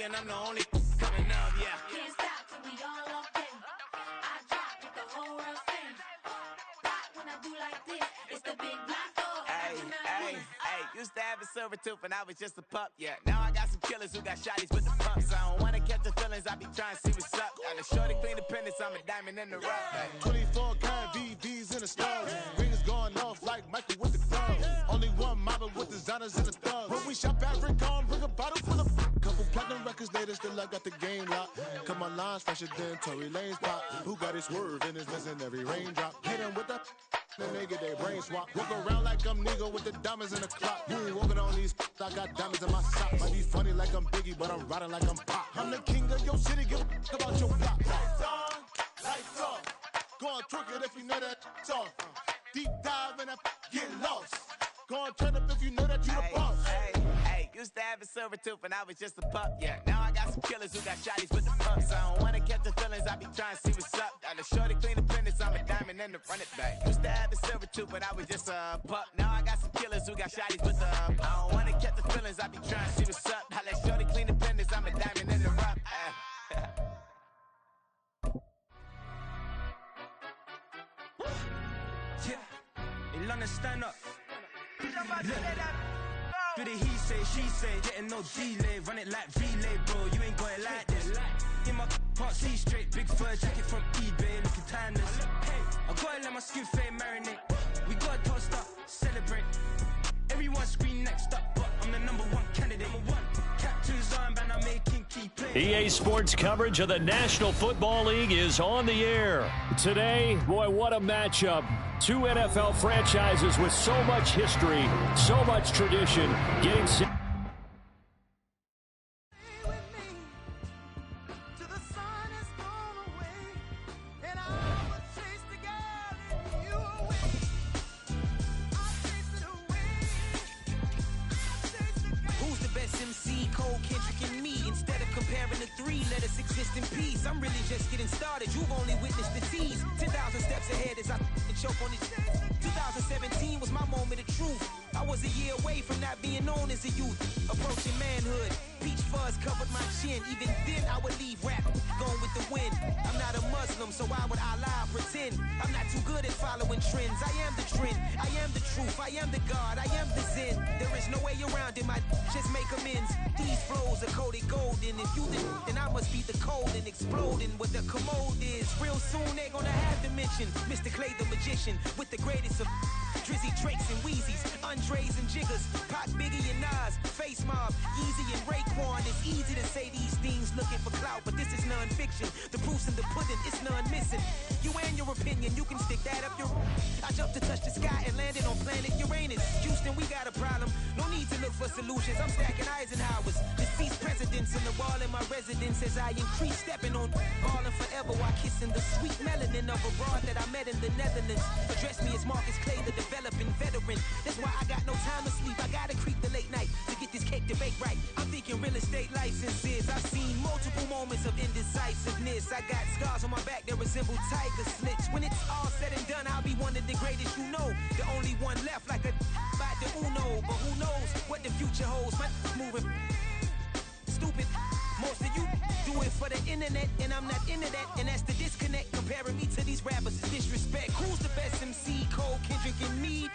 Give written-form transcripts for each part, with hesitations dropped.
and I'm the only coming up, yeah. Can't stop till we all up in. I drop with the whole world sing. Rock when I do like this, it's the big block door. Hey, used to have a silver tooth when I was just a pup, yeah. Now I got some killers who got shotties with the pumps. I don't wanna catch the feelings, I be trying to see what's up. Got a shorty clean the pendants, I'm a diamond in the rough. Hey. 24 karat VVs in the stars. Rings going off like Michael with the gloves. Only one mobbing with designers in the thugs. When we shop at Rincon, bring a bottle full of couple platinum records later, still I got the game locked. Cut my lines fresher than Tory Lane's pop. Who got his swerve and is missing every raindrop. Hit him with the then they get their brain swap. Walk around like I'm nigga with the diamonds in the clock. You ain't walking on these, I got diamonds in my sock. Might be funny like I'm Biggie, but I'm riding like I'm Pop. I'm the king of your city, give a about your block. Lights on, lights off. Go on, twerk it if you know that it's off. Deep dive and get lost. Go on, turn up if you know that you the boss. Hey, used to have a silver tooth when I was just a pup, yeah. Now I got some killers who got shotties with the pumps. I don't wanna catch the feelings, I be trying to see what's up. Got a shorty clean the pendants, I'm a diamond in the run it back. Used to have a silver tooth when I was just a pup. Now I got some killers who got shotties with the I don't wanna catch the feelings, I be trying to see what's up. I let shorty clean the pendants, I'm a diamond in the rough. Yeah, in London, stand up. Do the he say, she say, getting no delay. Run it like relay, bro, you ain't got it like this. In my can't see straight, big fur jacket from eBay, looking timeless. I gotta let my skin fade marinate. We gotta toast up, celebrate. Everyone scream next up, but I'm the number one candidate. Captain's armband, I'm making key plays. EA Sports coverage of the National Football League is on the air. Today, boy, what a matchup. Two NFL franchises with so much history, so much tradition, getting set. Who's the best MC? Cole, Kendrick, and me. Instead of comparing the three, let us exist in peace. I'm really just getting started. You've only witnessed the tease. 10,000 steps ahead as I choke on it. 2017 was my moment of truth. I was a year away from not being known as a youth. Approaching manhood. Peach fuzz covered my chin. Even then, I would leave rap going with the wind. I'm not a Muslim, so why would Allah pretend? I'm not too good at following trends. I am the trend. I am the truth. I am the God. I am the Zen. There is no way around it. My just make amends. These flows are coated golden. If you then I must be the cold and exploding what the commode is. Real soon they're gonna have to mention Mr. Clay the magician with the greatest of Drizzy, Drakes, and Wheezies, Andres and Jiggers, Pac, Biggie, and Nas, Face Mob, Yeezy, and Raekwon. It's easy to say these things looking for clout, but this is non-fiction. The proof's in the pudding, it's none missing. You and your opinion, you can stick that up your. I jumped to touch the sky and landed on planet Uranus. Houston, we got a problem. No need to look for solutions. I'm stacking Eisenhower's. Deceased presidents in the wall in my residence as I increase stepping on ballin' forever while kissing the sweet melanin of a broad that I met in the Netherlands. Address me as Marcus Clay, the developing veteran. That's why I got no time to sleep. I gotta creep the late night to get this cake to bake right. I'm thinking real estate licenses. I've seen multiple moments of indecisiveness. I got scars on my back that resemble tiger slits. When it's all said and done, I'll be one of the greatest you know. The only one left like a by the Uno. But who knows what the future holds? My moving stupid. Most of you do it for the internet, and I'm not into that, and that's the disconnect. Comparing me to these rappers is disrespect. Who's the best MC? Cole, Kendrick, and me?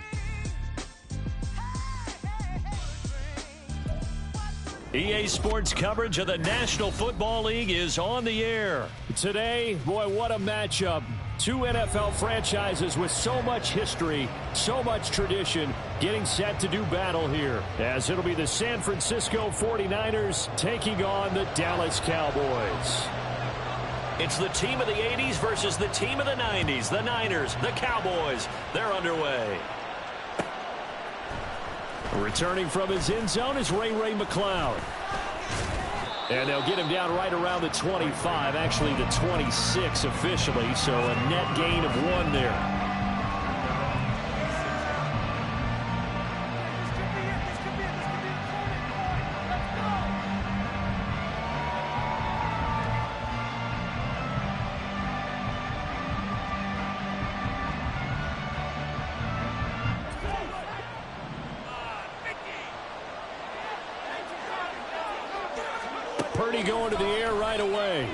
EA Sports coverage of the National Football League is on the air. Today, boy, what a matchup. Two NFL franchises with so much history, so much tradition, getting set to do battle here, as it'll be the San Francisco 49ers taking on the Dallas Cowboys. It's the team of the 80s versus the team of the 90s. The Niners, the Cowboys, they're underway. Returning from his end zone is Ray McCloud. And they'll get him down right around the 25, actually the 26 officially, so a net gain of 1 there. Purdy going to the air right away.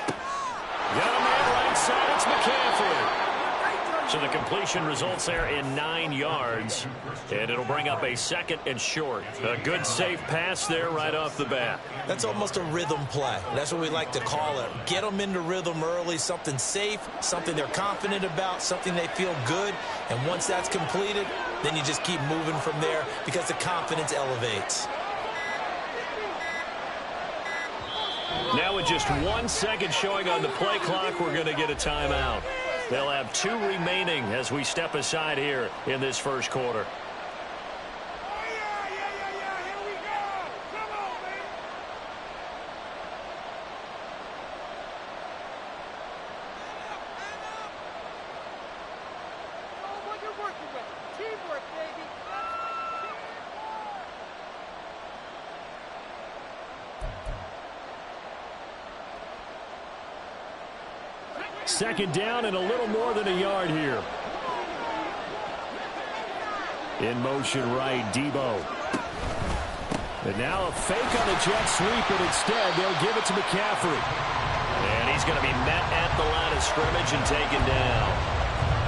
Got a man right side. It's McCaffrey. So the completion results there in 9 yards, and it'll bring up a 2nd and short. A good, safe pass there right off the bat. That's almost a rhythm play. That's what we like to call it. Get them into rhythm early, something safe, something they're confident about, something they feel good. And once that's completed, then you just keep moving from there because the confidence elevates. Now with just 1 second showing on the play clock, we're going to get a timeout. They'll have 2 remaining as we step aside here in this first quarter. Second down and a little more than a yard here. In motion right, Debo. And now a fake on the jet sweep, but instead they'll give it to McCaffrey. And he's going to be met at the line of scrimmage and taken down.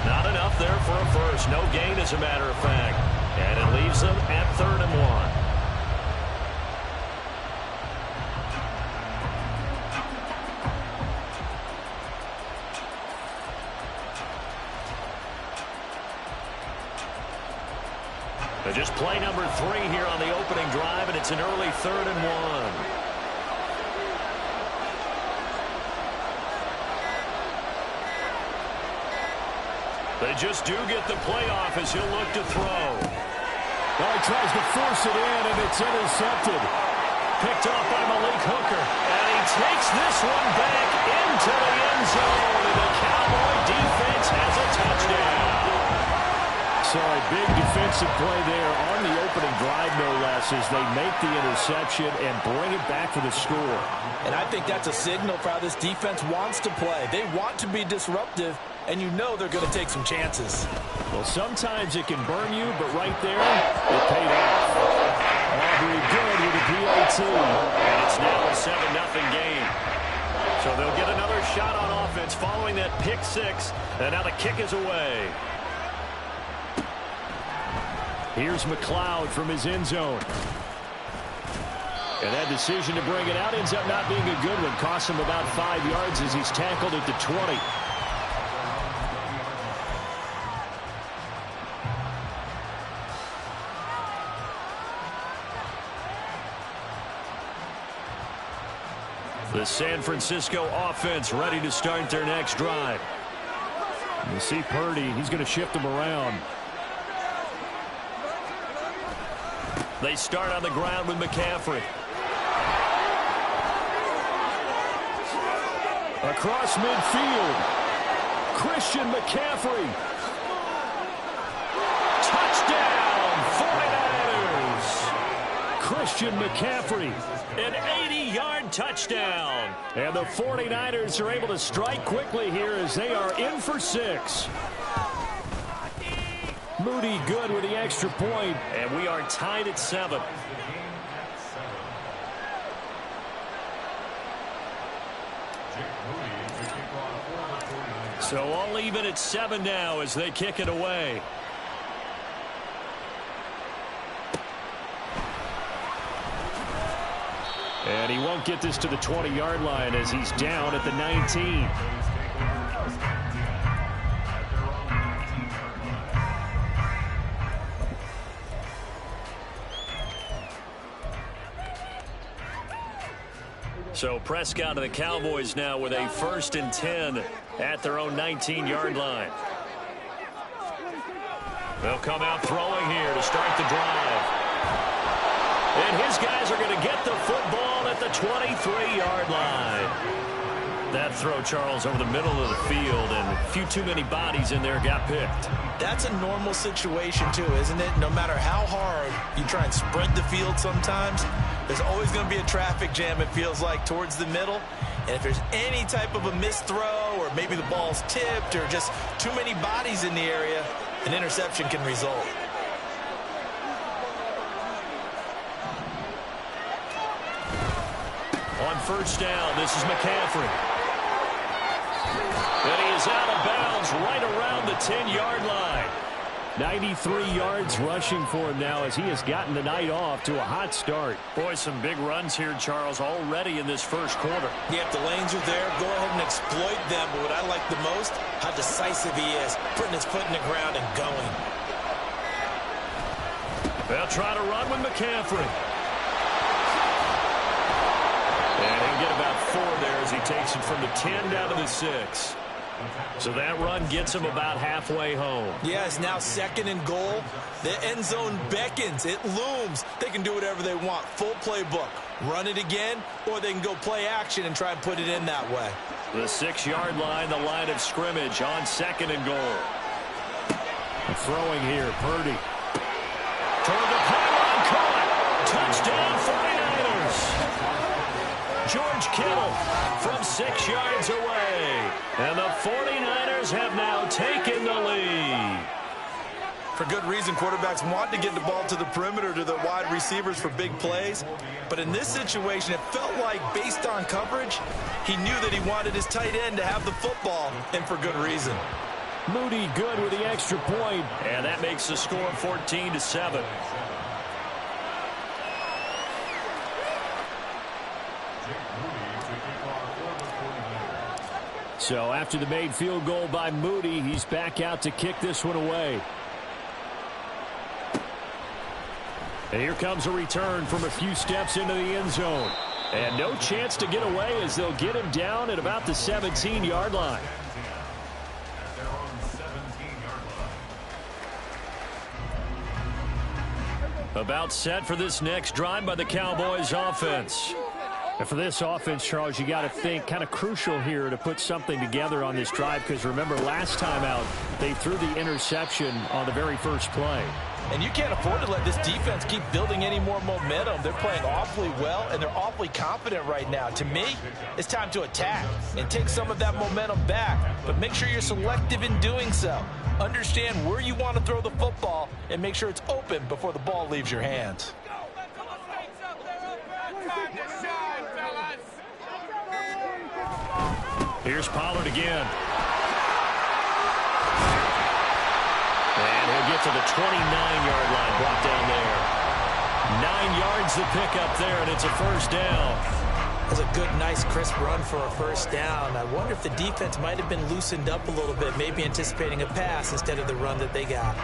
Not enough there for a first. No gain, as a matter of fact. And it leaves them at 3rd and 1. Just play number 3 here on the opening drive, and it's an early 3rd and 1. They just do get the playoff as he'll look to throw. Well, he tries to force it in, and it's intercepted. Picked off by Malik Hooker. And he takes this one back into the end zone, and the Cowboy defense has a touchdown. So a big defensive play there on the opening drive, no less, as they make the interception and bring it back for the score. And I think that's a signal for how this defense wants to play. They want to be disruptive, and you know they're going to take some chances. Well, sometimes it can burn you, but right there, it paid off. Aubrey good with the PAT. And it's now a 7-0 game. So they'll get another shot on offense following that pick 6, and now the kick is away. Here's McLeod from his end zone. And that decision to bring it out ends up not being a good one. Costs him about 5 yards as he's tackled at the 20. The San Francisco offense ready to start their next drive. You see Purdy, he's going to shift them around. They start on the ground with McCaffrey. Across midfield, Christian McCaffrey. Touchdown, 49ers. Christian McCaffrey, an 80-yard touchdown. And the 49ers are able to strike quickly here as they are in for 6. Moody good with the extra point, and we are tied at 7. So all even at 7 now as they kick it away. And he won't get this to the 20-yard line as he's down at the 19. So Prescott and the Cowboys now with a 1st and 10 at their own 19-yard line. They'll come out throwing here to start the drive. And his guys are going to get the football at the 23-yard line. That throw, Charles, over the middle of the field, and a few too many bodies in there got picked. That's a normal situation, too, isn't it? No matter how hard you try and spread the field sometimes, there's always going to be a traffic jam, it feels like, towards the middle. And if there's any type of a missed throw or maybe the ball's tipped or just too many bodies in the area, an interception can result. first down. This is McCaffrey. And he is out of bounds right around the 10-yard line. 93 yards rushing for him now as he has gotten the night off to a hot start. Boy, some big runs here, Charles, already in this first quarter. Yeah, if the lanes are there, go ahead and exploit them. But what I like the most, how decisive he is, putting his foot in the ground and going. They'll try to run with McCaffrey. And he'll get about 4 there as he takes it from the 10 down to the 6. So that run gets him about halfway home. Yeah, it's now 2nd and goal. The end zone beckons. It looms. They can do whatever they want. Full playbook. Run it again, or they can go play action and try and put it in that way. The 6-yard line, the line of scrimmage on 2nd and goal. Throwing here, Purdy. Toward the pylon, caught. Touchdown, 49ers. George Kittle from 6 yards away. And the 49ers have now taken the lead. For good reason, quarterbacks want to get the ball to the perimeter to the wide receivers for big plays. But in this situation, it felt like, based on coverage, he knew that he wanted his tight end to have the football, and for good reason. Moody good with the extra point, and that makes the score 14-7. So after the made field goal by Moody, he's back out to kick this one away. And here comes a return from a few steps into the end zone. And no chance to get away as they'll get him down at about the 17-yard line. About set for this next drive by the Cowboys offense. And for this offense, Charles, you got to think kind of crucial here to put something together on this drive, because remember last time out they threw the interception on the very first play. And you can't afford to let this defense keep building any more momentum. They're playing awfully well, and they're awfully confident right now. To me, it's time to attack and take some of that momentum back. But make sure you're selective in doing so. Understand where you want to throw the football and make sure it's open before the ball leaves your hands. Here's Pollard again. And he'll get to the 29-yard line, brought down there. 9 yards to pick up there, and it's a first down. That's a good, nice, crisp run for a first down. I wonder if the defense might have been loosened up a little bit, maybe anticipating a pass instead of the run that they got.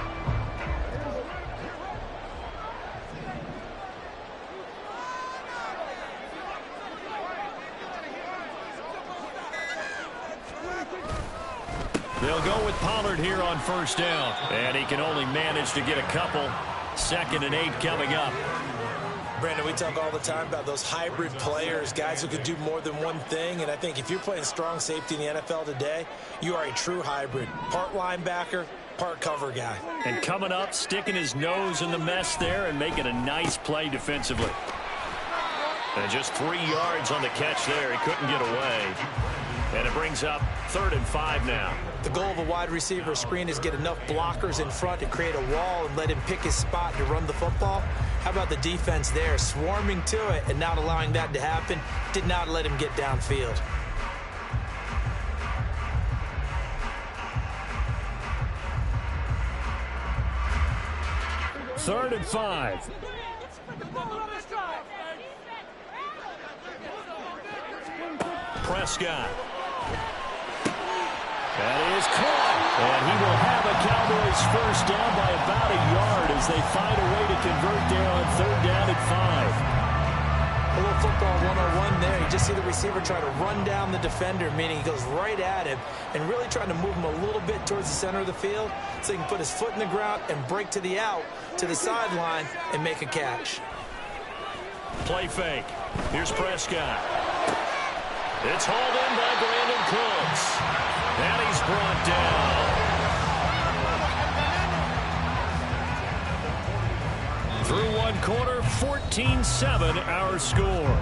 They'll go with Pollard here on first down. And he can only manage to get a couple. 2nd and 8 coming up. Brandon, we talk all the time about those hybrid players, guys who could do more than one thing. And I think if you're playing strong safety in the NFL today, you are a true hybrid. Part linebacker, part cover guy. And coming up, sticking his nose in the mess there and making a nice play defensively. And just 3 yards on the catch there. He couldn't get away. And it brings up 3rd and 5 now. The goal of a wide receiver screen is get enough blockers in front to create a wall and let him pick his spot to run the football. How about the defense there, swarming to it and not allowing that to happen? Did not let him get downfield. Third and 5. Prescott. That is caught. And he will have a Cowboys first down by about a yard as they find a way to convert there on 3rd down and 5. A little football 101 there. You just see the receiver try to run down the defender, meaning he goes right at him and really trying to move him a little bit towards the center of the field so he can put his foot in the ground and break to the out, to the sideline, and make a catch. Play fake. Here's Prescott. It's hauled in by Brandon Cooks. And he's brought down. Through one quarter, 14-7 our score.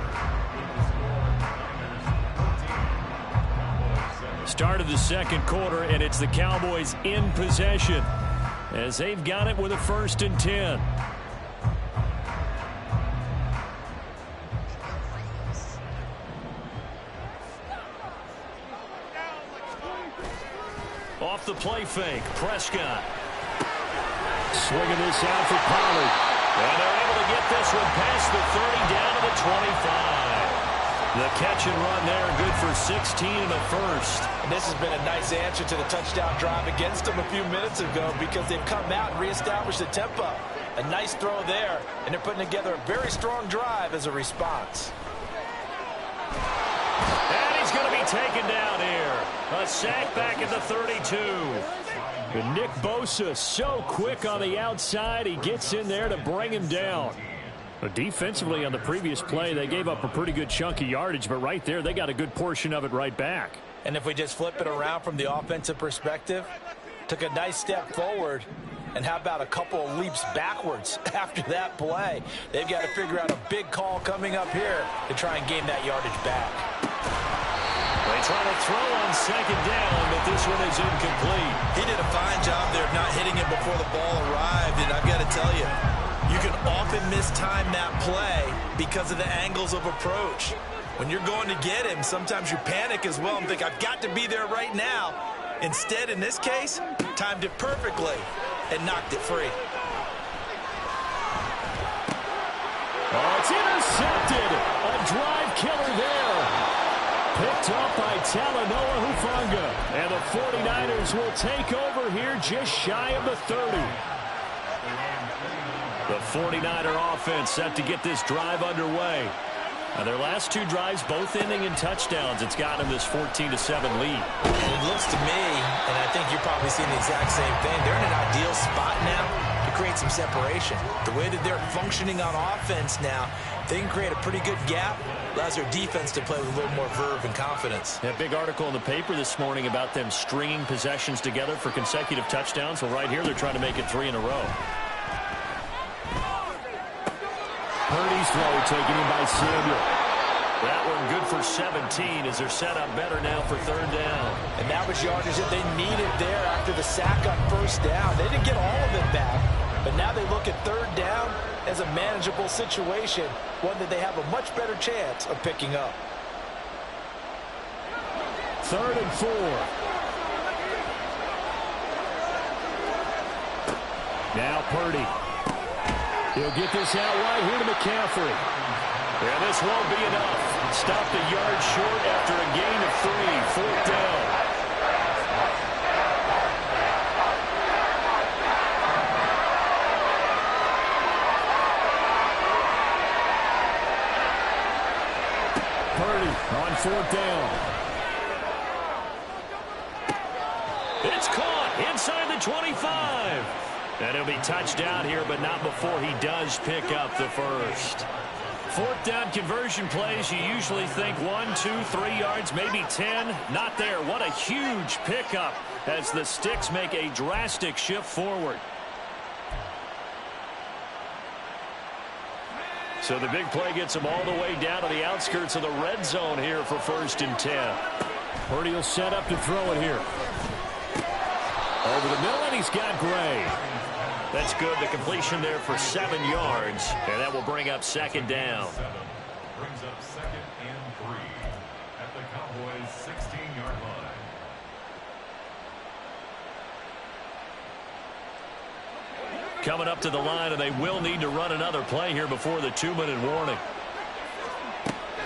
Start of the second quarter, and it's the Cowboys in possession as they've got it with a 1st and 10. play fake. Prescott. Swinging this out for Pollard. And they're able to get this one past the 30 down to the 25. The catch and run there, good for 16 in the first. And this has been a nice answer to the touchdown drive against them a few minutes ago because they've come out and reestablished the tempo. A nice throw there, and they're putting together a very strong drive as a response. And he's going to be taken down here. A sack back at the 32. And Nick Bosa so quick on the outside. He gets in there to bring him down. But defensively on the previous play, they gave up a pretty good chunk of yardage. But right there, they got a good portion of it right back. And if we just flip it around from the offensive perspective, took a nice step forward. And how about a couple of leaps backwards after that play? They've got to figure out a big call coming up here to try and gain that yardage back. They try to throw on second down, but this one is incomplete. He did a fine job there of not hitting it before the ball arrived, and I've got to tell you, you can often mistime that play because of the angles of approach. When you're going to get him, sometimes you panic as well and think, I've got to be there right now. Instead, in this case, timed it perfectly and knocked it free. Oh, it's intercepted. A drive killer there. Picked up by Talanoa Hufanga. And the 49ers will take over here just shy of the 30. The 49er offense set to get this drive underway. Now their last two drives both ending in touchdowns. It's gotten them this 14-7 lead. And it looks to me, and I think you're probably seeing the exact same thing, they're in an ideal spot now to create some separation. The way that they're functioning on offense now, they can create a pretty good gap. Allows their defense to play with a little more verve and confidence. A big article in the paper this morning about them stringing possessions together for consecutive touchdowns. Well, right here they're trying to make it 3 in a row. Purdy's throw taken in by Samuel. That one good for 17 as they're set up better now for third down. And that was yardage that they needed there after the sack on first down. They didn't get all of it back, but now they look at third down as a manageable situation, one that they have a much better chance of picking up. 3rd and 4. Now Purdy. He'll get this out right here to McCaffrey. And this won't be enough. Stopped a yard short after a gain of 3. 4th down. Purdy on 4th down. It's caught inside the 25. And he'll be touched down here, but not before he does pick up the first. 4th down conversion plays, you usually think 1, 2, 3 yards, maybe 10. Not there. What a huge pickup as the Sticks make a drastic shift forward. So the big play gets them all the way down to the outskirts of the red zone here for 1st and 10. Purdy will set up to throw it here. Over the middle, and he's got Gray. That's good. The completion there for 7 yards, and that will bring up 2nd down. Brings up 2nd and 3 at the Cowboys' 16-yard line. Coming up to the line, and they will need to run another play here before the 2-minute warning.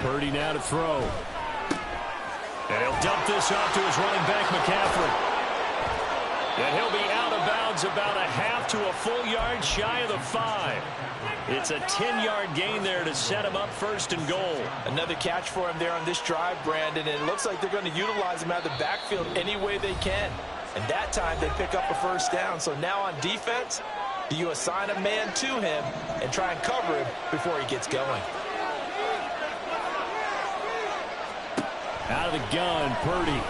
Purdy now to throw. And he'll dump this off to his running back, McCaffrey. And he'll be out of bounds about a half to a full yard shy of the 5. It's a 10-yard gain there to set him up 1st and goal. Another catch for him there on this drive, Brandon, and it looks like they're going to utilize him out of the backfield any way they can. And that time they pick up a 1st down. So now on defense, do you assign a man to him and try and cover him before he gets going? Out of the gun, Purdy.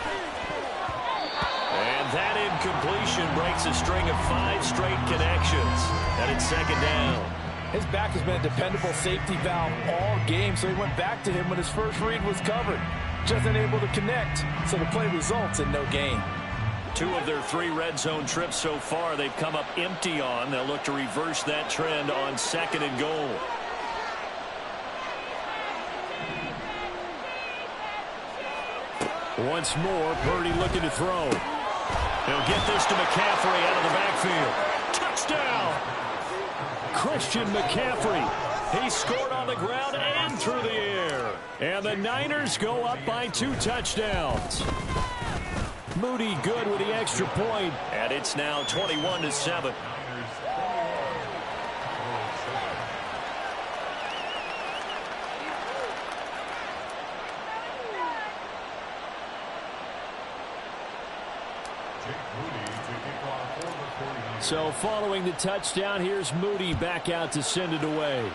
And that incompletion breaks a string of 5 straight connections. And it's 2nd down. His back has been a dependable safety valve all game, so he went back to him when his first read was covered. Just unable to connect, so the play results in no gain. 2 of their 3 red zone trips so far, they've come up empty on. They'll look to reverse that trend on 2nd and goal. Once more, Purdy looking to throw. He'll get this to McCaffrey out of the backfield. Touchdown! Christian McCaffrey. He scored on the ground and through the air. And the Niners go up by 2 touchdowns. Moody good with the extra point. And it's now 21-7. So following the touchdown, here's Moody back out to send it away.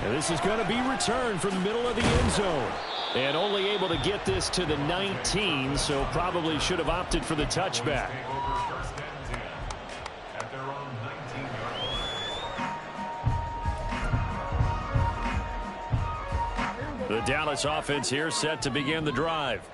And this is going to be returned from the middle of the end zone. And only able to get this to the 19, so probably should have opted for the touchback. The Dallas offense here set to begin the drive.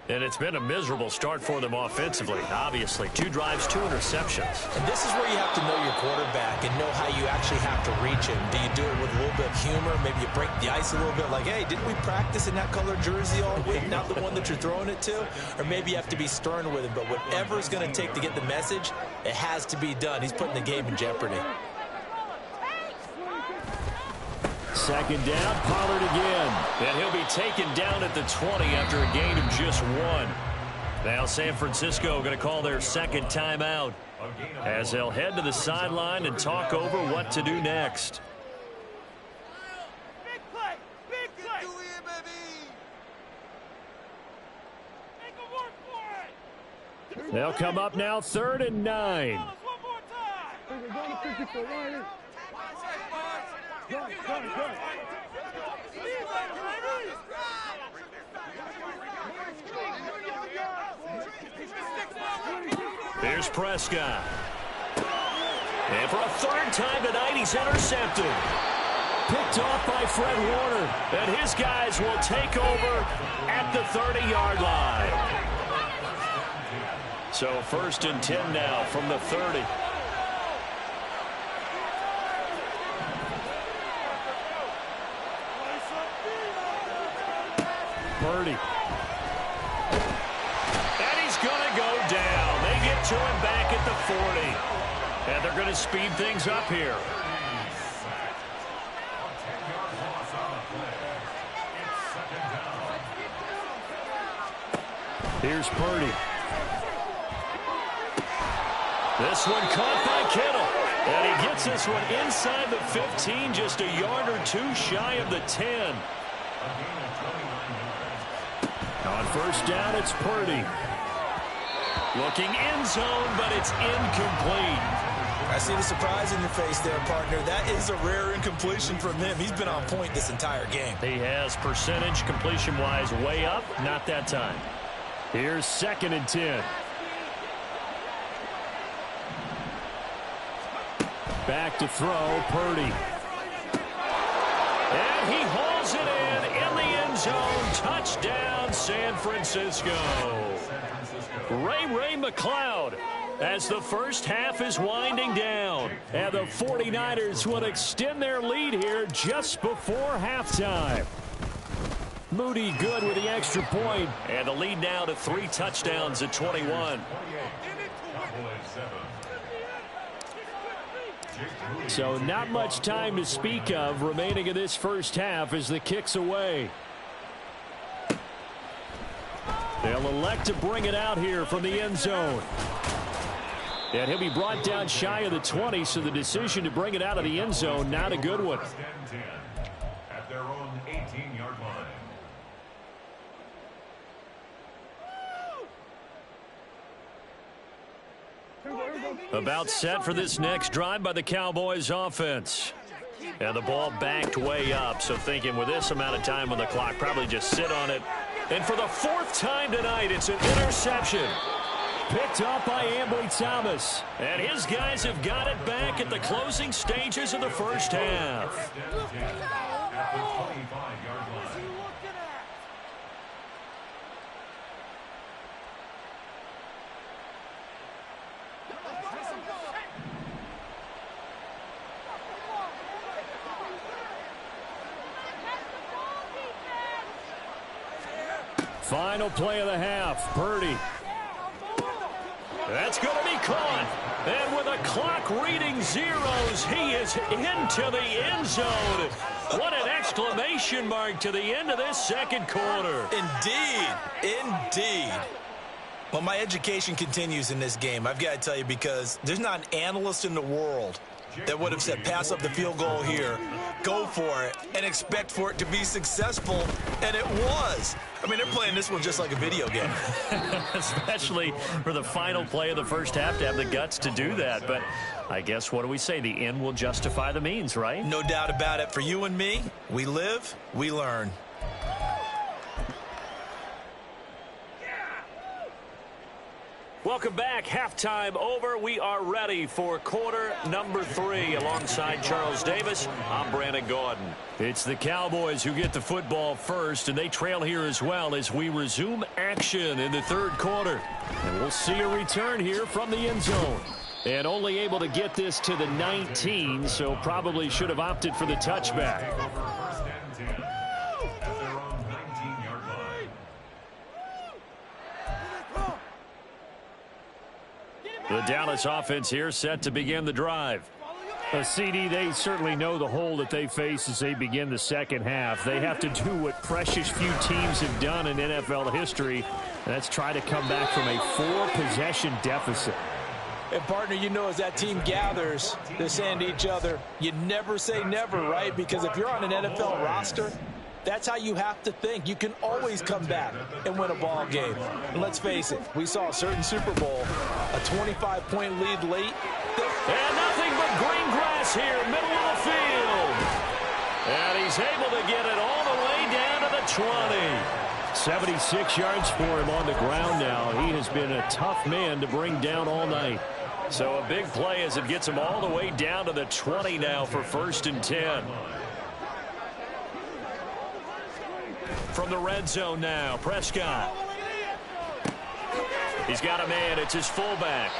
And it's been a miserable start for them offensively. Obviously, 2 drives, 2 interceptions. And this is where you have to know your quarterback and know how you actually have to reach him. Do you do it with a little bit of humor? Maybe you break the ice a little bit like, hey, didn't we practice in that color jersey all week? Not the one that you're throwing it to? Or maybe you have to be stern with him. But whatever it's going to take to get the message, it has to be done. He's putting the game in jeopardy. Second down, Pollard again. And he'll be taken down at the 20 after a gain of just 1. Now San Francisco going to call their second timeout as they'll head to the sideline and talk over what to do next. Big play! Big play! They'll come up now 3rd and 9. One more time! Here's Prescott. And for a 3rd time tonight, he's intercepted. Picked off by Fred Warner. And his guys will take over at the 30-yard line. So 1st and 10 now from the 30. Purdy. And he's going to go down. They get to him back at the 40. And they're going to speed things up here. Here's Purdy. This one caught by Kittle. And he gets this one inside the 15, just a yard or 2 shy of the 10. On 1st down, it's Purdy. Looking end zone, but it's incomplete. I see the surprise in your face there, partner. That is a rare incompletion from him. He's been on point this entire game. He has percentage completion-wise way up. Not that time. Here's 2nd and 10. Back to throw, Purdy. And he hauls it in the end zone. Touchdown, San Francisco. Ray McCloud as the first half is winding down. And the 49ers will extend their lead here just before halftime. Moody good with the extra point. And the lead now to 3 touchdowns at 21. So not much time to speak of remaining in this first half as the kick's away. They'll elect to bring it out here from the end zone. And he'll be brought down shy of the 20, so the decision to bring it out of the end zone, not a good one. At their own 18-yard line. About set for this next drive by the Cowboys offense. And the ball backed way up, so thinking with this amount of time on the clock, probably just sit on it. And for the 4th time tonight, it's an interception. Picked up by Ambry Thomas. And his guys have got it back at the closing stages of the first half. At the 25-yard line. Final play of the half. Purdy. That's going to be caught. And with a clock reading zeros, he is into the end zone. What an exclamation mark to the end of this second quarter. Indeed. Indeed. Well, my education continues in this game, I've got to tell you, because there's not an analyst in the world that would have said pass up the field goal here, go for it, and expect for it to be successful, and it was. I mean, they're playing this one just like a video game. Especially for the final play of the first half to have the guts to do that. But I guess, what do we say? The end will justify the means, right? No doubt about it. For you and me, we live, we learn. Welcome back. Halftime over. We are ready for quarter number 3. Alongside Charles Davis, I'm Brandon Gaudin. It's the Cowboys who get the football first, and they trail here as well as we resume action in the third quarter. And we'll see a return here from the end zone. And only able to get this to the 19, so probably should have opted for the touchback. The Dallas offense here set to begin the drive. CD, they certainly know the hole that they face as they begin the second half. They have to do what precious few teams have done in NFL history, and that's try to come back from a 4-possession deficit. And, partner, you know, as that team gathers, they're saying to each other, you never say never, right? Because if you're on an NFL roster, that's how you have to think. You can always come back and win a ball game. And let's face it, we saw a certain Super Bowl, a 25-point lead late. And nothing but green grass here, middle of the field. And he's able to get it all the way down to the 20. 76 yards for him on the ground now. He has been a tough man to bring down all night. So a big play as it gets him all the way down to the 20 now for 1st and 10. From the red zone now, Prescott. He's got a man. It's his fullback.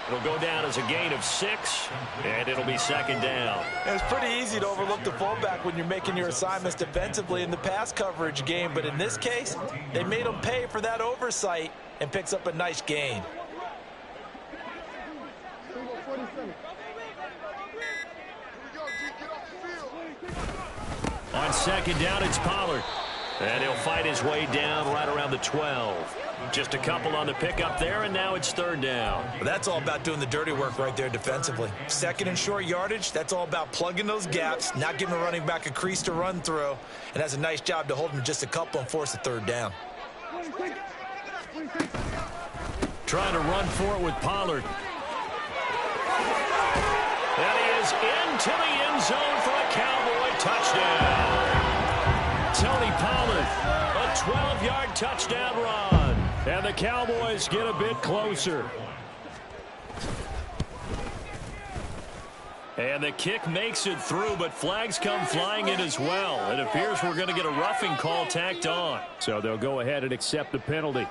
It'll go down as a gain of 6, and it'll be second down. It's pretty easy to overlook the fullback when you're making your assignments defensively in the pass coverage game, but in this case, they made him pay for that oversight and picks up a nice gain. On second down, it's Pollard. And he'll fight his way down right around the 12. Just a couple on the pickup there, and now it's third down. Well, that's all about doing the dirty work right there defensively. Second and short yardage, that's all about plugging those gaps, not giving a running back a crease to run through, and that's a nice job to hold him just a couple and force a third down. Trying to run for it with Pollard. And he is into the end zone for a Cowboy touchdown. Tony Pollard, a 12-yard touchdown run. And the Cowboys get a bit closer. And the kick makes it through, but flags come flying in as well. It appears we're going to get a roughing call tacked on. So they'll go ahead and accept the penalty.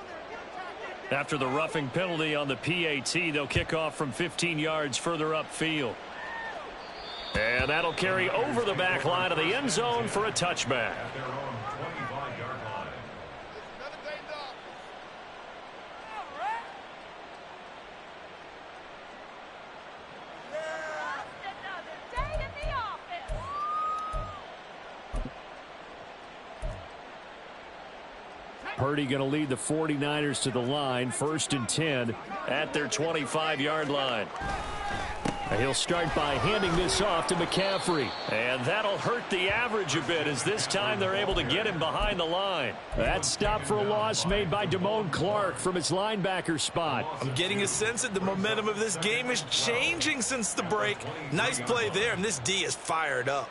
After the roughing penalty on the PAT, they'll kick off from 15 yards further upfield. And that'll carry over the back line of the end zone for a touchback. Purdy going to lead the 49ers to the line, 1st and 10 at their 25-yard line. He'll start by handing this off to McCaffrey. And that'll hurt the average a bit as this time they're able to get him behind the line. That stop for a loss made by Damone Clark from his linebacker spot. I'm getting a sense that the momentum of this game is changing since the break. Nice play there, and this D is fired up.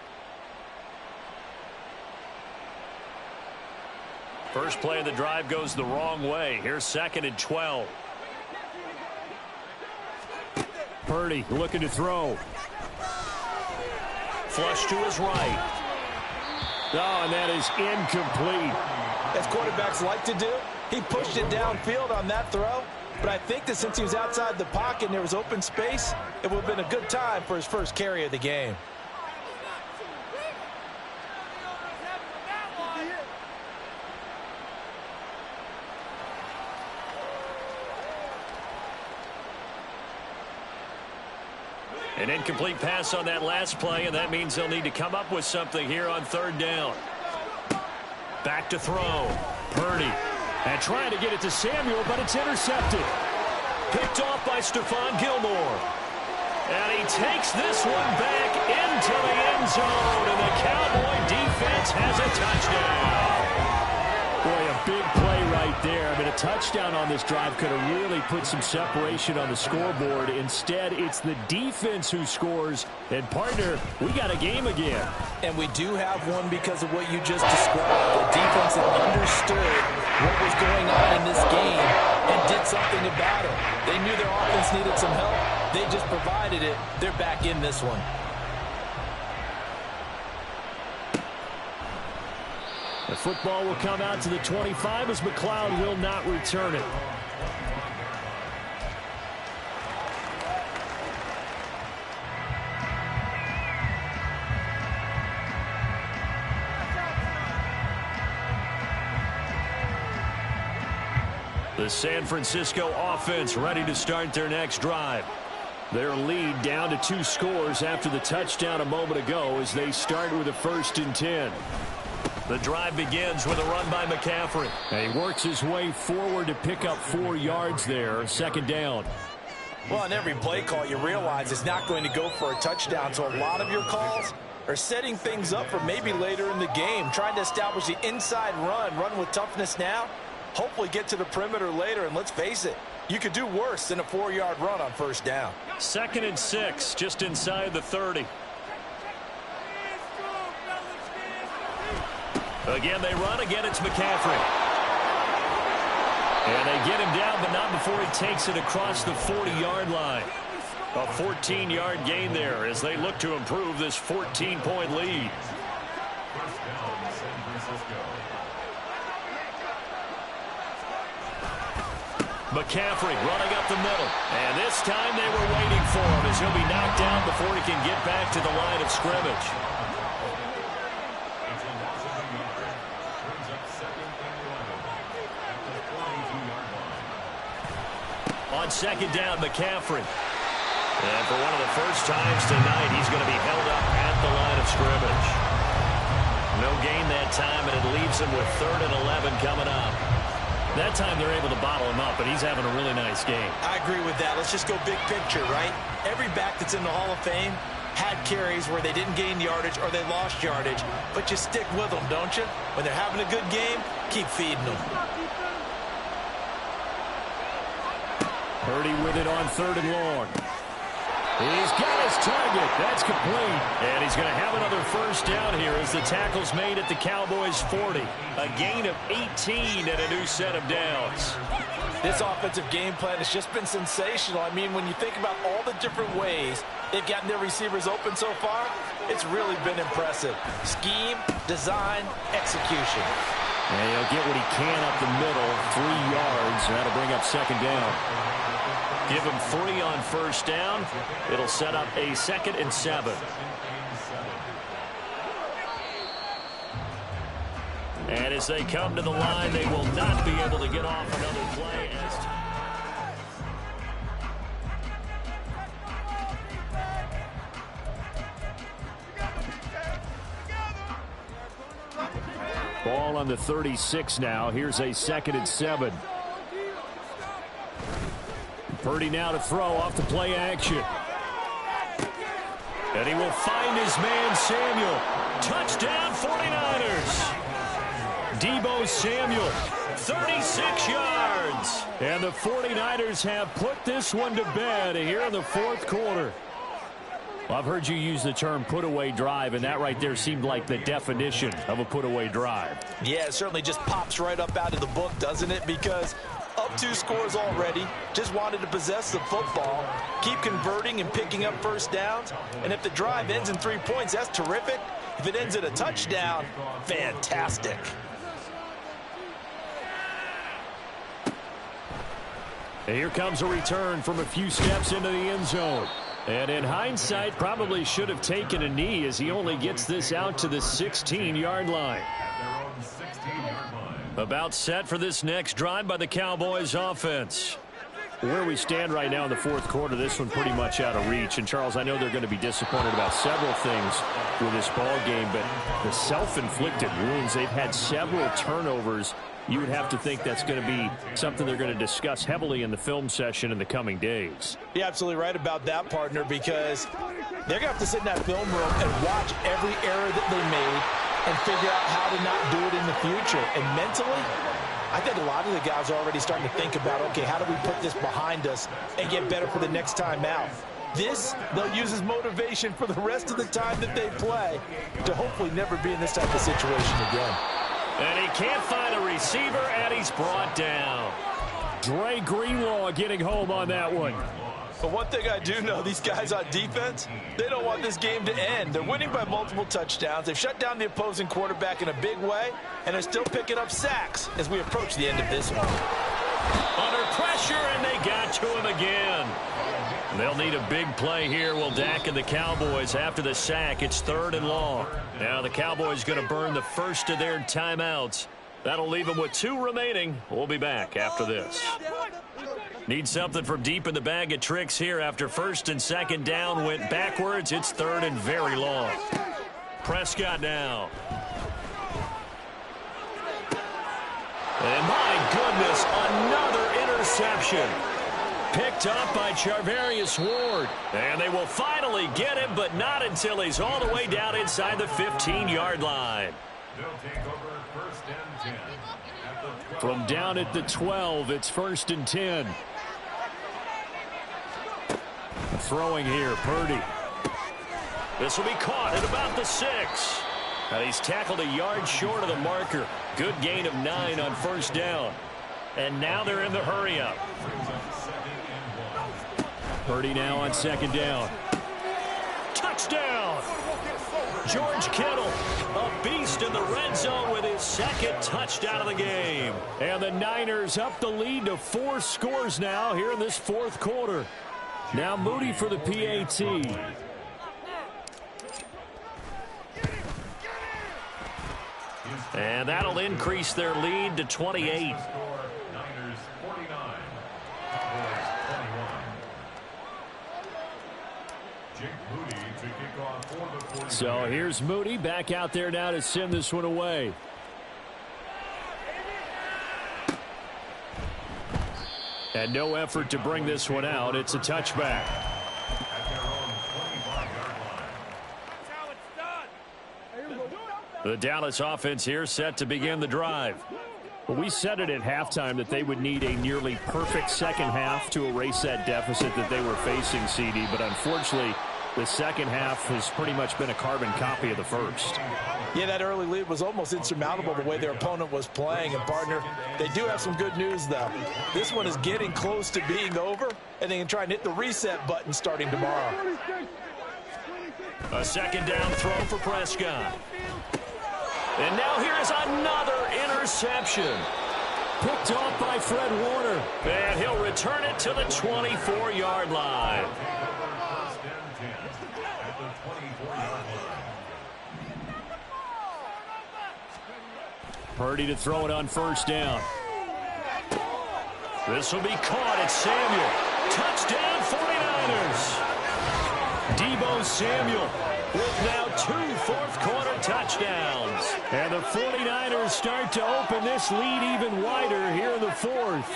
First play of the drive goes the wrong way. Here's 2nd and 12. Purdy looking to throw. Flush to his right. Oh, and that is incomplete. As quarterbacks like to do, he pushed it downfield on that throw. But I think that since he was outside the pocket and there was open space, it would have been a good time for his first carry of the game. An incomplete pass on that last play, and that means they'll need to come up with something here on third down. Back to throw. Purdy. And trying to get it to Samuel, but it's intercepted. Picked off by Stephon Gilmore. And he takes this one back into the end zone, and the Cowboy defense has a touchdown. Boy, a big play right there. I mean, a touchdown on this drive could have really put some separation on the scoreboard. Instead, it's the defense who scores. And, partner, we got a game again. And we do have one because of what you just described. The defense that understood what was going on in this game and did something about it. They knew their offense needed some help. They just provided it. They're back in this one. The football will come out to the 25 as McLeod will not return it. The San Francisco offense ready to start their next drive. Their lead down to 2 scores after the touchdown a moment ago as they start with a 1st and 10. The drive begins with a run by McCaffrey. And he works his way forward to pick up 4 yards there. 2nd down. Well, on every play call, you realize it's not going to go for a touchdown. So a lot of your calls are setting things up for maybe later in the game, trying to establish the inside run with toughness now, hopefully get to the perimeter later. And let's face it, you could do worse than a 4-yard run on 1st down. 2nd and 6, just inside the 30. Again, they run. Again, it's McCaffrey. And they get him down, but not before he takes it across the 40-yard line. A 14-yard gain there as they look to improve this 14-point lead. First down, San Francisco. McCaffrey running up the middle. And this time they were waiting for him as he'll be knocked down before he can get back to the line of scrimmage. On 2nd down, McCaffrey. And for one of the first times tonight, he's going to be held up at the line of scrimmage. No gain that time, and it leaves him with 3rd and 11 coming up. That time they're able to bottle him up, but he's having a really nice game. I agree with that. Let's just go big picture, right? Every back that's in the Hall of Fame had carries where they didn't gain yardage or they lost yardage, but you stick with them, don't you? When they're having a good game, keep feeding them. Purdy with it on 3rd and long. He's got his target. That's complete. And he's going to have another 1st down here as the tackle's made at the Cowboys' 40. A gain of 18 and a new set of downs. This offensive game plan has just been sensational. I mean, when you think about all the different ways they've gotten their receivers open so far, it's really been impressive. Scheme, design, execution. And he'll get what he can up the middle, 3 yards. That'll bring up 2nd down. Give him 3 on 1st down. It'll set up a 2nd and 7. And as they come to the line, they will not be able to get off another play. Ball on the 36 now. Here's a 2nd and 7. Purdy now to throw off the play action. And he will find his man Samuel. Touchdown 49ers. Deebo Samuel, 36 yards. And the 49ers have put this one to bed here in the 4th quarter. Well, I've heard you use the term put-away drive, and that right there seemed like the definition of a put-away drive. Yeah, it certainly just pops right up out of the book, doesn't it? Because up 2 scores already, just wanted to possess the football, keep converting and picking up 1st downs. And if the drive ends in 3 points, that's terrific. If it ends in a touchdown, fantastic. And here comes a return from a few steps into the end zone. And in hindsight, probably should have taken a knee as he only gets this out to the 16-yard line. About set for this next drive by the Cowboys offense. Where we stand right now in the fourth quarter, this one pretty much out of reach. And, Charles, I know they're going to be disappointed about several things with this ball game, but the self-inflicted wounds, they've had several turnovers. You would have to think that's going to be something they're going to discuss heavily in the film session in the coming days. You're absolutely right about that, partner, because they're going to have to sit in that film room and watch every error that they made and figure out how to not do it in the future. And mentally, I think a lot of the guys are already starting to think about, okay, how do we put this behind us and get better for the next time out? This, they'll use as motivation for the rest of the time that they play to hopefully never be in this type of situation again. And he can't find a receiver, and he's brought down. Dre Greenlaw getting home on that one. But one thing I do know, these guys on defense, they don't want this game to end. They're winning by multiple touchdowns. They've shut down the opposing quarterback in a big way, and they're still picking up sacks as we approach the end of this one. Under pressure, and they got to him again. They'll need a big play here, will Dak and the Cowboys. After the sack, it's 3rd and long. Now the Cowboys going to burn the first of their timeouts. That'll leave them with 2 remaining. We'll be back after this. Need something from deep in the bag of tricks here after 1st and 2nd down went backwards. It's 3rd and very long. Prescott now. And my goodness, another interception. Picked up by Charvarius Ward. And they will finally get him, but not until he's all the way down inside the 15-yard line. They'll take over 1st and 10. From down at the 12, it's 1st and 10. Throwing here, Purdy. This will be caught at about the 6. And he's tackled a yard short of the marker. Good gain of 9 on 1st down. And now they're in the hurry-up. Purdy now on 2nd down. Touchdown! George Kittle, a beast in the red zone with his 2nd touchdown of the game. And the Niners up the lead to 4 scores now here in this 4th quarter. Now Moody for the PAT. And that'll increase their lead to 28. So here's Moody back out there now to send this one away. And no effort to bring this one out. It's a touchback. The Dallas offense here set to begin the drive. Well, we said it at halftime that they would need a nearly perfect second half to erase that deficit that they were facing, CD. But unfortunately, the second half has pretty much been a carbon copy of the first. Yeah, that early lead was almost insurmountable the way their opponent was playing. And, partner, they do have some good news, though. This one is getting close to being over, and they can try and hit the reset button starting tomorrow. A 2nd down throw for Prescott. And now here is another interception. Picked off by Fred Warner. And he'll return it to the 24-yard line. Purdy to throw it on 1st down. This will be caught at Samuel. Touchdown 49ers. Deebo Samuel with now 2 fourth-quarter touchdowns. And the 49ers start to open this lead even wider here in the 4th.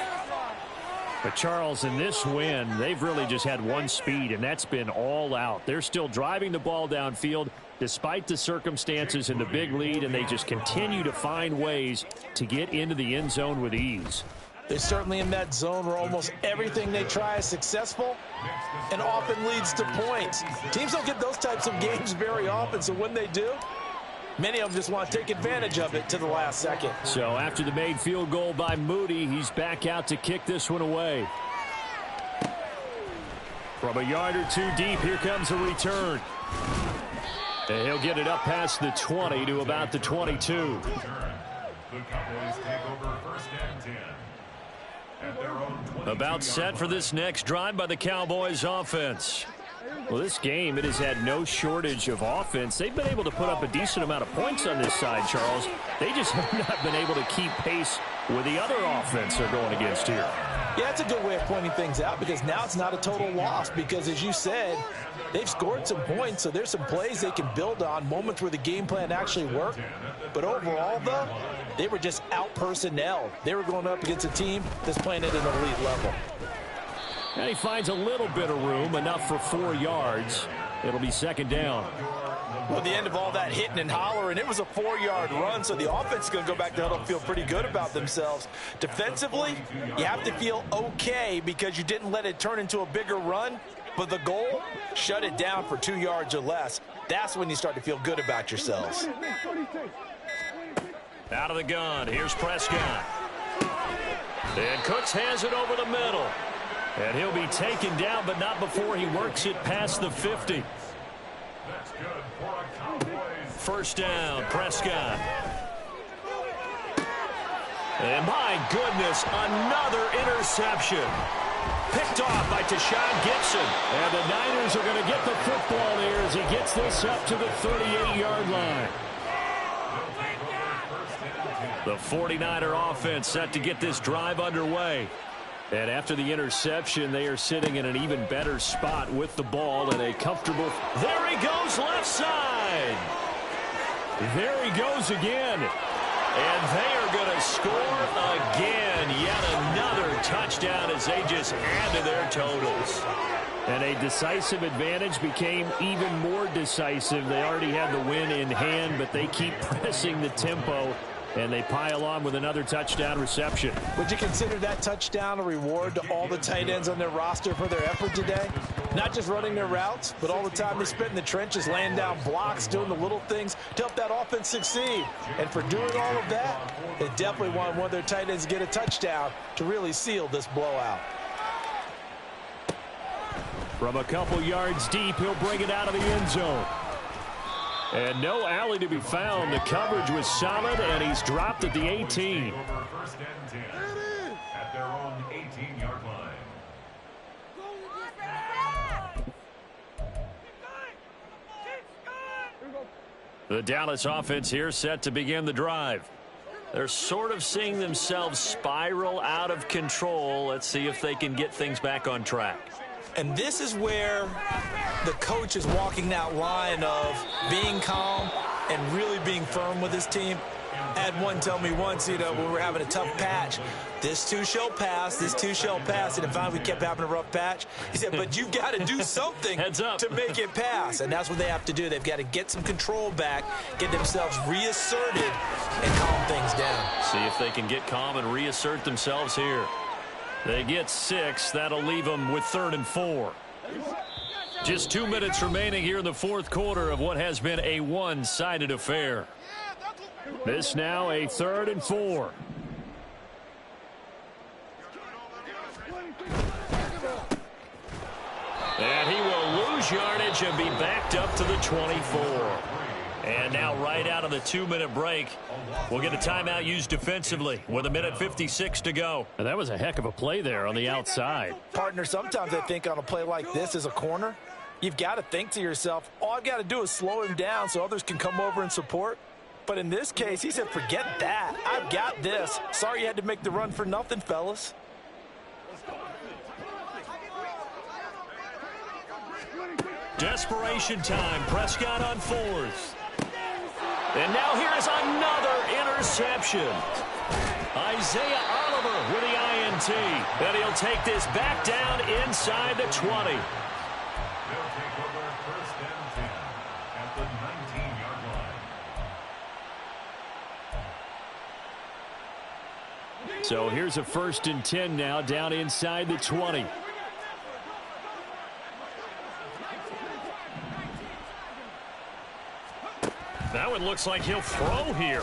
But, Charles, in this win, they've really just had one speed, and that's been all out. They're still driving the ball downfield despite the circumstances and the big lead, and they just continue to find ways to get into the end zone with ease. They're certainly in that zone where almost everything they try is successful and often leads to points. Teams don't get those types of games very often, so when they do, many of them just want to take advantage of it to the last second. So after the made field goal by Moody, he's back out to kick this one away. From a yard or 2 deep, here comes a return. And he'll get it up past the 20 to about the 22. The Cowboys take over 1st and 10. At their own 22 About set for this next drive by the Cowboys offense. Well, this game, it has had no shortage of offense. They've been able to put up a decent amount of points on this side, Charles. They just have not been able to keep pace with the other offense they're going against here. Yeah, that's a good way of pointing things out because now it's not a total loss because, as you said, they've scored some points, so there's some plays they can build on, moments where the game plan actually worked. But overall, though, they were just out-personnelled. They were going up against a team that's playing at an elite level. And he finds a little bit of room, enough for 4 yards. It'll be second down. Well, the end of all that hitting and hollering, it was a 4-yard run, so the offense is going to go back to huddle and feel pretty good about themselves. Defensively, you have to feel okay because you didn't let it turn into a bigger run, but the goal, shut it down for 2 yards or less. That's when you start to feel good about yourselves. Out of the gun, here's Prescott. And Cooks has it over the middle. And he'll be taken down, but not before he works it past the 50. First down, Prescott. And my goodness, another interception. Picked off by Tashawn Gibson. And the Niners are going to get the football here as he gets this up to the 38-yard line. The 49er offense set to get this drive underway. And after the interception, they are sitting in an even better spot with the ball in a comfortable... There he goes, left side. There he goes again. And they are going to score again. Yet another touchdown as they just add to their totals. And a decisive advantage became even more decisive. They already had the win in hand, but they keep pressing the tempo. And they pile on with another touchdown reception. Would you consider that touchdown a reward to all the tight ends on their roster for their effort today? Not just running their routes, but all the time they spent in the trenches, laying down blocks, doing the little things to help that offense succeed. And for doing all of that, they definitely want one of their tight ends to get a touchdown to really seal this blowout. From a couple yards deep, he'll bring it out of the end zone. And no alley to be found. The coverage was solid, and he's dropped at the 18. First and 10 at their own 18-yard line. The Dallas offense here set to begin the drive. They're sort of seeing themselves spiral out of control. Let's see if they can get things back on track. And this is where the coach is walking that line of being calm and really being firm with his team. I had one tell me once, when we were having a tough patch, this too shall pass, this too shall pass. And finally we kept having a rough patch. He said, but you've got to do something to make it pass. And that's what they have to do. They've got to get some control back, get themselves reasserted, and calm things down. See if they can get calm and reassert themselves here. They get 6. That'll leave them with 3rd and 4. Just 2 minutes remaining here in the fourth quarter of what has been a one-sided affair. This now a 3rd and 4. And he will lose yardage and be backed up to the 24. And now right out of the 2-minute break, we'll get a timeout used defensively with 1:56 to go. And that was a heck of a play there on the outside. Partner, sometimes I think on a play like this as a corner, you've got to think to yourself, all I've got to do is slow him down so others can come over and support. But in this case, he said, forget that. I've got this. Sorry you had to make the run for nothing, fellas. Desperation time. Prescott on 4th. And now here's another interception. Isaiah Oliver with the INT. And he'll take this back down inside the 20. They'll take over 1st and 10 at the 19-yard line. So here's a 1st and 10 now down inside the 20. That one looks like he'll throw here.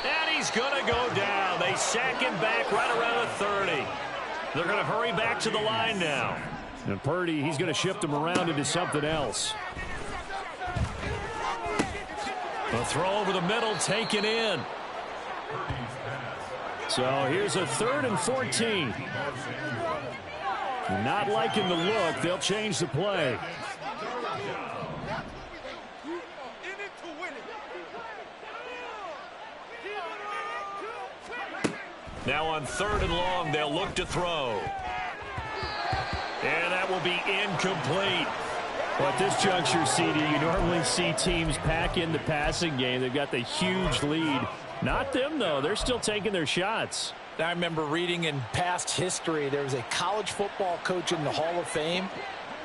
And he's going to go down. They sack him back right around the 30. They're going to hurry back to the line now. And Purdy, he's going to shift him around into something else. A throw over the middle, taken in. So here's a 3rd and 14. Not liking the look. They'll change the play. Now on 3rd and long, they'll look to throw. And that will be incomplete. Well, at this juncture, CD, you normally see teams pack in the passing game. They've got the huge lead. Not them, though. They're still taking their shots. I remember reading in past history, there was a college football coach in the Hall of Fame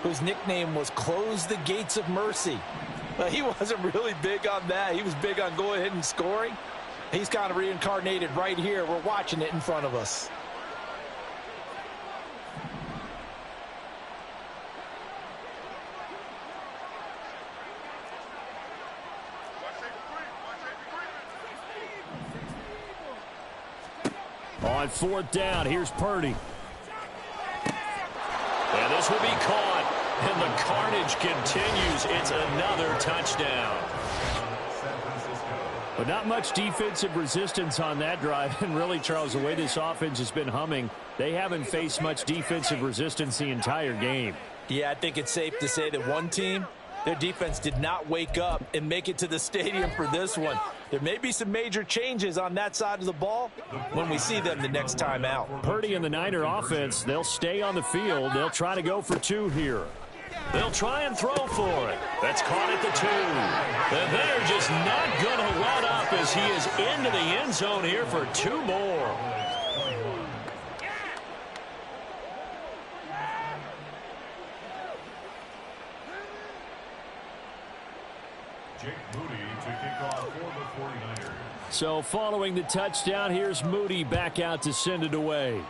whose nickname was Close the Gates of Mercy. But he wasn't really big on that. He was big on going ahead and scoring. He's kind of reincarnated right here. We're watching it in front of us. On 4th down, here's Purdy. And this will be caught. And the carnage continues. It's another touchdown. But not much defensive resistance on that drive. And really, Charles, the way this offense has been humming, they haven't faced much defensive resistance the entire game. Yeah, I think it's safe to say that one team, their defense did not wake up and make it to the stadium for this one. There may be some major changes on that side of the ball when we see them the next time out. Purdy and the Niner offense, they'll stay on the field. They'll try to go for 2 here. They'll try and throw for it. That's caught at the 2. And they're just not going to let up as he is into the end zone here for 2 more. So following the touchdown, here's Moody back out to send it away.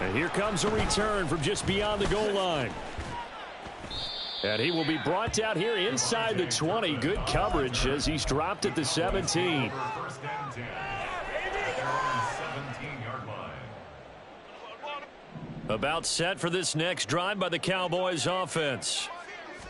And here comes a return from just beyond the goal line. And he will be brought down here inside the 20. Good coverage as he's dropped at the 17. About set for this next drive by the Cowboys offense.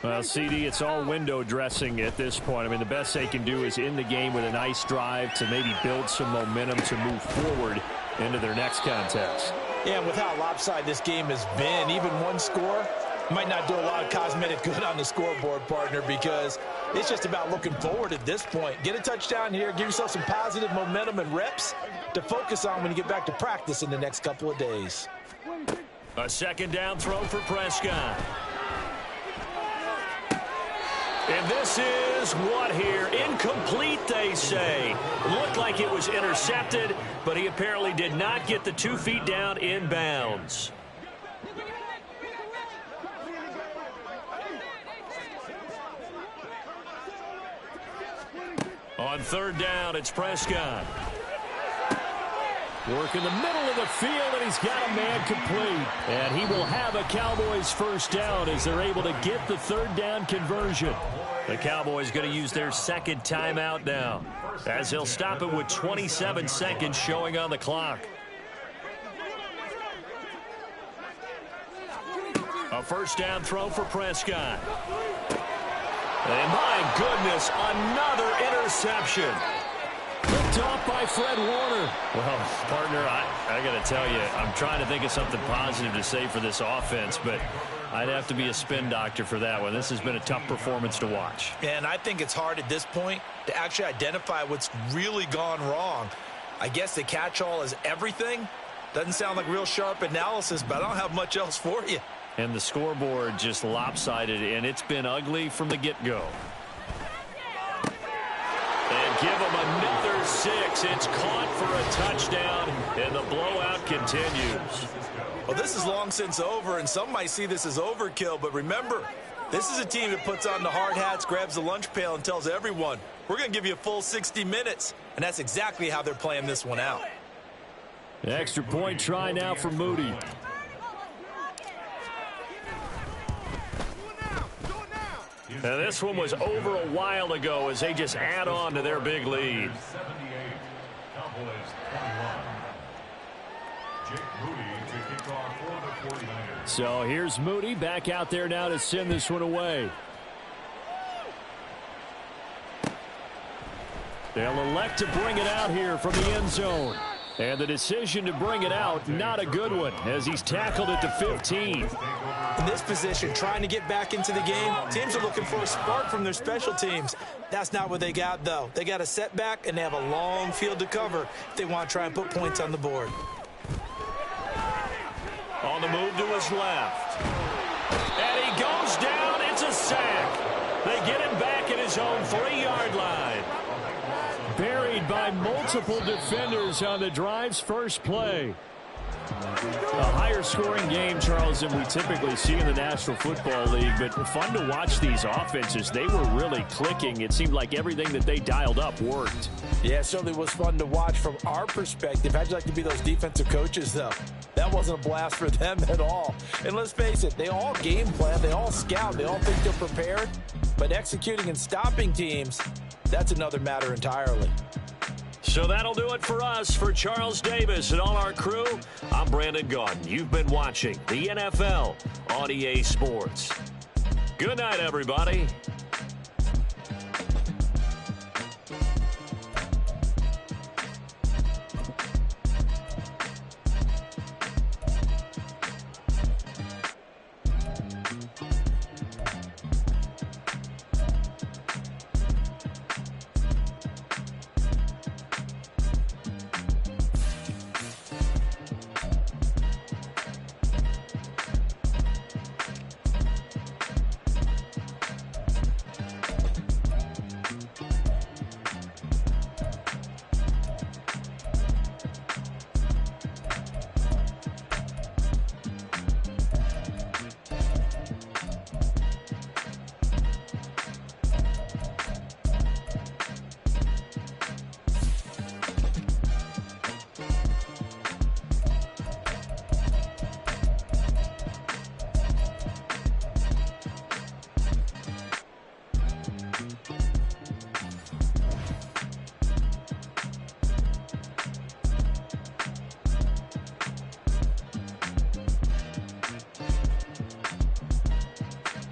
Well, CD, it's all window dressing at this point. I mean, the best they can do is in the game with a nice drive to maybe build some momentum to move forward into their next contest. Yeah, and with how lopsided this game has been, even one score might not do a lot of cosmetic good on the scoreboard, partner, because it's just about looking forward at this point. Get a touchdown here, give yourself some positive momentum and reps to focus on when you get back to practice in the next couple of days. A 2nd down throw for Prescott. And this is what here? Incomplete, they say. Looked like it was intercepted, but he apparently did not get the 2 feet down in bounds. On 3rd down, it's Prescott. Work in the middle of the field, and he's got a man complete. And he will have a Cowboys 1st down as they're able to get the 3rd down conversion. The Cowboys going to use their 2nd timeout now, as he'll stop it with 27 seconds showing on the clock. A 1st down throw for Prescott. And my goodness, another interception. Picked off by Fred Warner. Well, partner, I got to tell you, I'm trying to think of something positive to say for this offense, but I'd have to be a spin doctor for that one. This has been a tough performance to watch. And I think it's hard at this point to actually identify what's really gone wrong. I guess the catch-all is everything. Doesn't sound like real sharp analysis, but I don't have much else for you. And the scoreboard just lopsided, and it's been ugly from the get-go. And give them another 6. It's caught for a touchdown, and the blowout continues. Well, this is long since over, and some might see this as overkill, but remember, this is a team that puts on the hard hats, grabs the lunch pail, and tells everyone, we're going to give you a full 60 minutes, and that's exactly how they're playing this one out. An extra point try now for Moody. Now this one was over a while ago as they just add on to their big lead. 78, Cowboys 21. Jake Moody to kick off for the 49ers. So here's Moody back out there now to send this one away. They'll elect to bring it out here from the end zone. And the decision to bring it out, not a good one, as he's tackled it to 15. In this position, trying to get back into the game, teams are looking for a spark from their special teams. That's not what they got, though. They got a setback, and they have a long field to cover if they want to try and put points on the board. On the move to his left. And he goes down. It's a sack. They get him back at his own 3-yard line. Buried by multiple defenders on the drive's first play. A higher scoring game, Charles, than we typically see in the National Football League, but fun to watch these offenses. They were really clicking. It seemed like everything that they dialed up worked. Yeah, it certainly was fun to watch from our perspective. How'd you like to be those defensive coaches, though? That wasn't a blast for them at all. And let's face it, they all game plan, they all scout, they all think they're prepared, but executing and stopping teams, that's another matter entirely. So that'll do it for us. For Charles Davis and all our crew, I'm Brandon Gaudin. You've been watching the NFL on EA Sports. Good night, everybody.